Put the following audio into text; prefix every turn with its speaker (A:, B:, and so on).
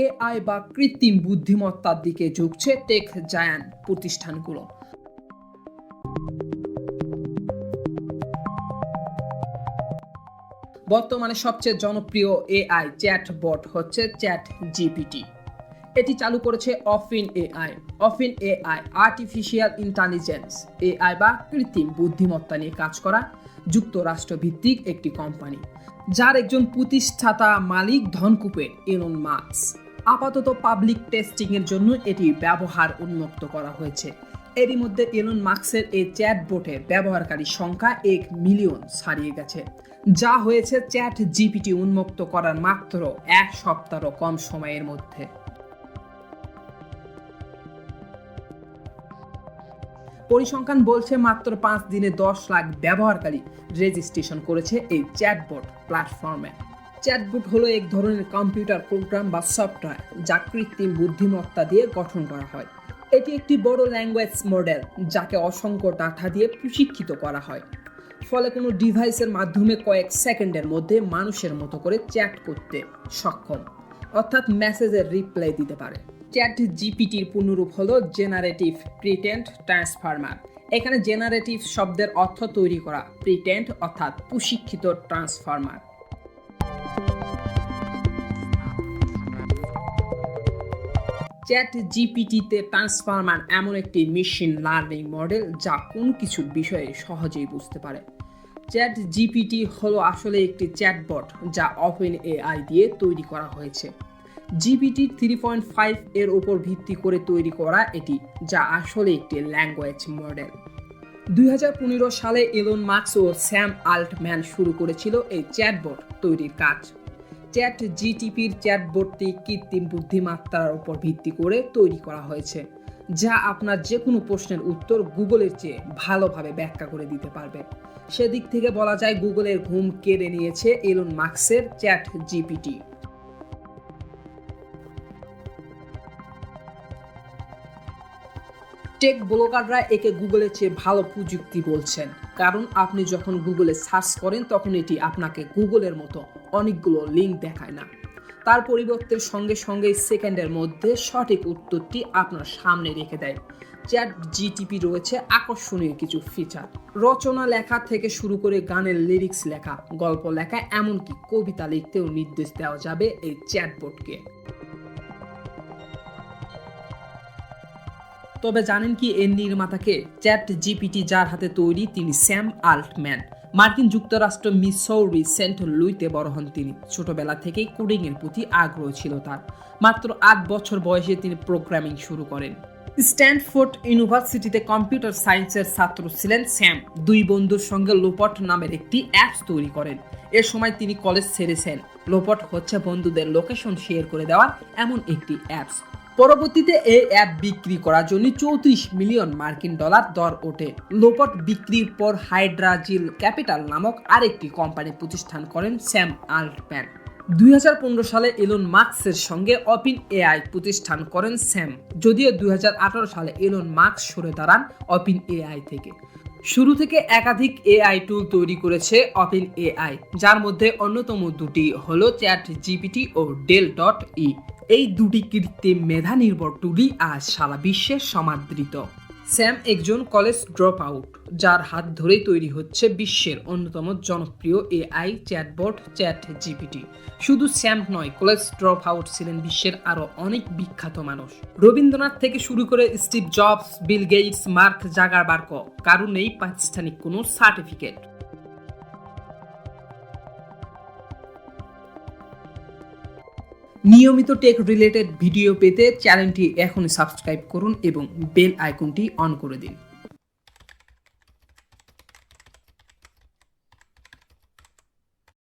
A: AI বা কৃত্রিম বুদ্ধিমত্তার দিকে ঝুঁকছে টেক জায়ান্ট প্রতিষ্ঠানগুলো। বর্তমানে সবচেয়ে জনপ্রিয় এআই চ্যাটবট হচ্ছে চ্যাট জিপিটি। এটি চালু করেছে often AI. Often AI artificial intelligence AI বা কৃত্রিম বুদ্ধিমত্তা নিয়ে কাজ করা যুক্তরাষ্ট্র ভিত্তিক একটি কোম্পানি, যার একজন প্রতিষ্ঠাতা মালিক ধনকুবের এলন মাস্ক। আপাতত পাবলিক টেস্টিং এর জন্য এটি ব্যবহার উন্মুক্ত করা হয়েছে। এরই মধ্যে এলন মাস্কের এই চ্যাটবটের ব্যবহারকারী সংখ্যা 1 মিলিয়ন ছাড়িয়ে গেছে, যা হয়েছে চ্যাট জিপিটি উন্মুক্ত করার মাত্র 1 সপ্তাহ কম সময়ের মধ্যে। পরিসংখ্যান বলছে মাত্র 5 দিনে 10 লাখ ব্যবহারকারী রেজিস্ট্রেশন করেছে এই চ্যাটবট প্ল্যাটফর্মে। চ্যাটবট হলো এক ধরনের কম্পিউটার প্রোগ্রাম বা সফটওয়্যার যা কৃত্রিম বুদ্ধিমত্তা দিয়ে গঠন করা হয়। এটি একটি বড় ল্যাঙ্গুয়েজ মডেল যাকে অসংখ্য ডাটা দিয়ে প্রশিক্ষিত করা হয়। ফলে কোনো ডিভাইসের মাধ্যমে কয়েক সেকেন্ডের মধ্যে মানুষের মতো করে চ্যাট করতে সক্ষম, অর্থাৎ মেসেজের রিপ্লাই দিতে পারে। চ্যাট জিপিটির পূর্ণরূপ হলো জেনারেটিভ প্রিটেন্ট ট্রান্সফর্মার। এখানে জেনারেটিভ শব্দের অর্থ তৈরি করা, প্রিটেন্ট অর্থাৎ প্রশিক্ষিত ট্রান্সফর্মার। চ্যাট জিপিটিতে ট্রান্সফর্মার এমন একটি মেশিন লার্নিং মডেল যা কোনো কিছু বিষয়ে সহজেই বুঝতে পারে। চ্যাট জিপিটি হলো আসলে একটি চ্যাটবট যা ওপেন এআই দিয়ে তৈরি করা হয়েছে। জিপিটি 3.5 এর উপর ভিত্তি করে তৈরি করা এটি, যা আসলে একটি ল্যাঙ্গুয়েজ মডেল। 2015 সালে এলন মাস্ক ও স্যাম আল্টম্যান শুরু করেছিল এই চ্যাটবট তৈরির কাজ। চ্যাট জিটিপির চ্যাটবটটি কৃত্রিম বুদ্ধিমত্তার উপর ভিত্তি করে তৈরি করা হয়েছে, যা আপনার যে কোনো প্রশ্নের উত্তর গুগলের চেয়ে ভালোভাবে ব্যাখ্যা করে দিতে পারবে। সেদিক থেকে বলা যায় গুগলের ঘুম কেড়ে নিয়েছে এলন মাস্কের চ্যাট জিপিটি। টেক ব্লগাররা একে গুগলের চেয়ে ভালো প্রযুক্তি বলছেন, কারণ আপনি যখন গুগলে সার্চ করেন তখন এটি আপনাকে গুগলের মতো অনেকগুলো লিঙ্ক দেখায় না। তার পরিবর্তে সঙ্গে সঙ্গে সেকেন্ডের মধ্যে সঠিক উত্তরটি আপনার সামনে রেখে দেয়। চ্যাট জিটিপি রয়েছে আকর্ষণীয় কিছু ফিচার। রচনা লেখা থেকে শুরু করে গানের লিরিক্স লেখা, গল্প লেখা, এমনকি কবিতা লিখতেও নির্দেশ দেওয়া যাবে এই চ্যাটবটকে। তবে জানেন কি এর নির্মাতাকে? চ্যাট জিপিটি যার হাতে তৈরি তিনি স্যাম আল্টম্যান। মার্কিন যুক্তরাষ্ট্র মিসৌরি সেন্ট লুইতে বড় হন তিনি। ছোটবেলা থেকেই কোডিং এর প্রতি আগ্রহ ছিল তার। মাত্র 8 বছর বয়সে তিনি প্রোগ্রামিং শুরু করেন। স্ট্যানফোর্ড ইউনিভার্সিটিতে কম্পিউটার সায়েন্সের ছাত্র ছিলেন স্যাম। 2 বন্ধুর সঙ্গে লোপট নামের একটি অ্যাপস তৈরি করেন। এর সময় তিনি কলেজ ছেড়েছেন। লোপট হচ্ছে বন্ধুদের লোকেশন শেয়ার করে দেওয়ার এমন একটি অ্যাপস। পরবর্তীতে এই অ্যাপ বিক্রি করার জন্য 34 মিলিয়ন মার্কিন ডলার দর ওঠে। লোপট বিক্রির পর হাইড্রাজিল ক্যাপিটাল নামক আরেকটি কোম্পানি প্রতিষ্ঠান করেন স্যাম আল্টম্যান। 2015 সালে এলন মাস্কের সঙ্গে ওপেন এআই প্রতিষ্ঠান করেন স্যাম, যদিও 2018 সালে এলন মাস্ক সরে দাঁড়ান ওপেন এআই থেকে। শুরু থেকে একাধিক এআই টুল তৈরি করেছে ওপেন এআই, যার মধ্যে অন্যতম দুটি হলো চ্যাট জিপিটি ও ডেল.ই। এই দুটি কৃত্রিম মেধা নির্ভর টুলই আজ সারা বিশ্বে সমাদৃত। স্যাম একজন কলেজ ড্রপ আউট, যার হাত ধরেই তৈরি হচ্ছে বিশ্বের অন্যতম জনপ্রিয় এআই চ্যাটবট চ্যাট জিপিটি। শুধু স্যাম নয়, কলেজ ড্রপ আউট ছিলেন বিশ্বের আরো অনেক বিখ্যাত মানুষ। রবীন্দ্রনাথ থেকে শুরু করে Steve Jobs, Bill Gates, Mark Zuckerberg, কারো নেই প্রাতিষ্ঠানিক কোনো সার্টিফিকেট। নিয়মিত টেক রিলেটেড ভিডিও পেতে চ্যানেলটি এখনই সাবস্ক্রাইব করুন এবং বেল আইকনটি অন করে দিন।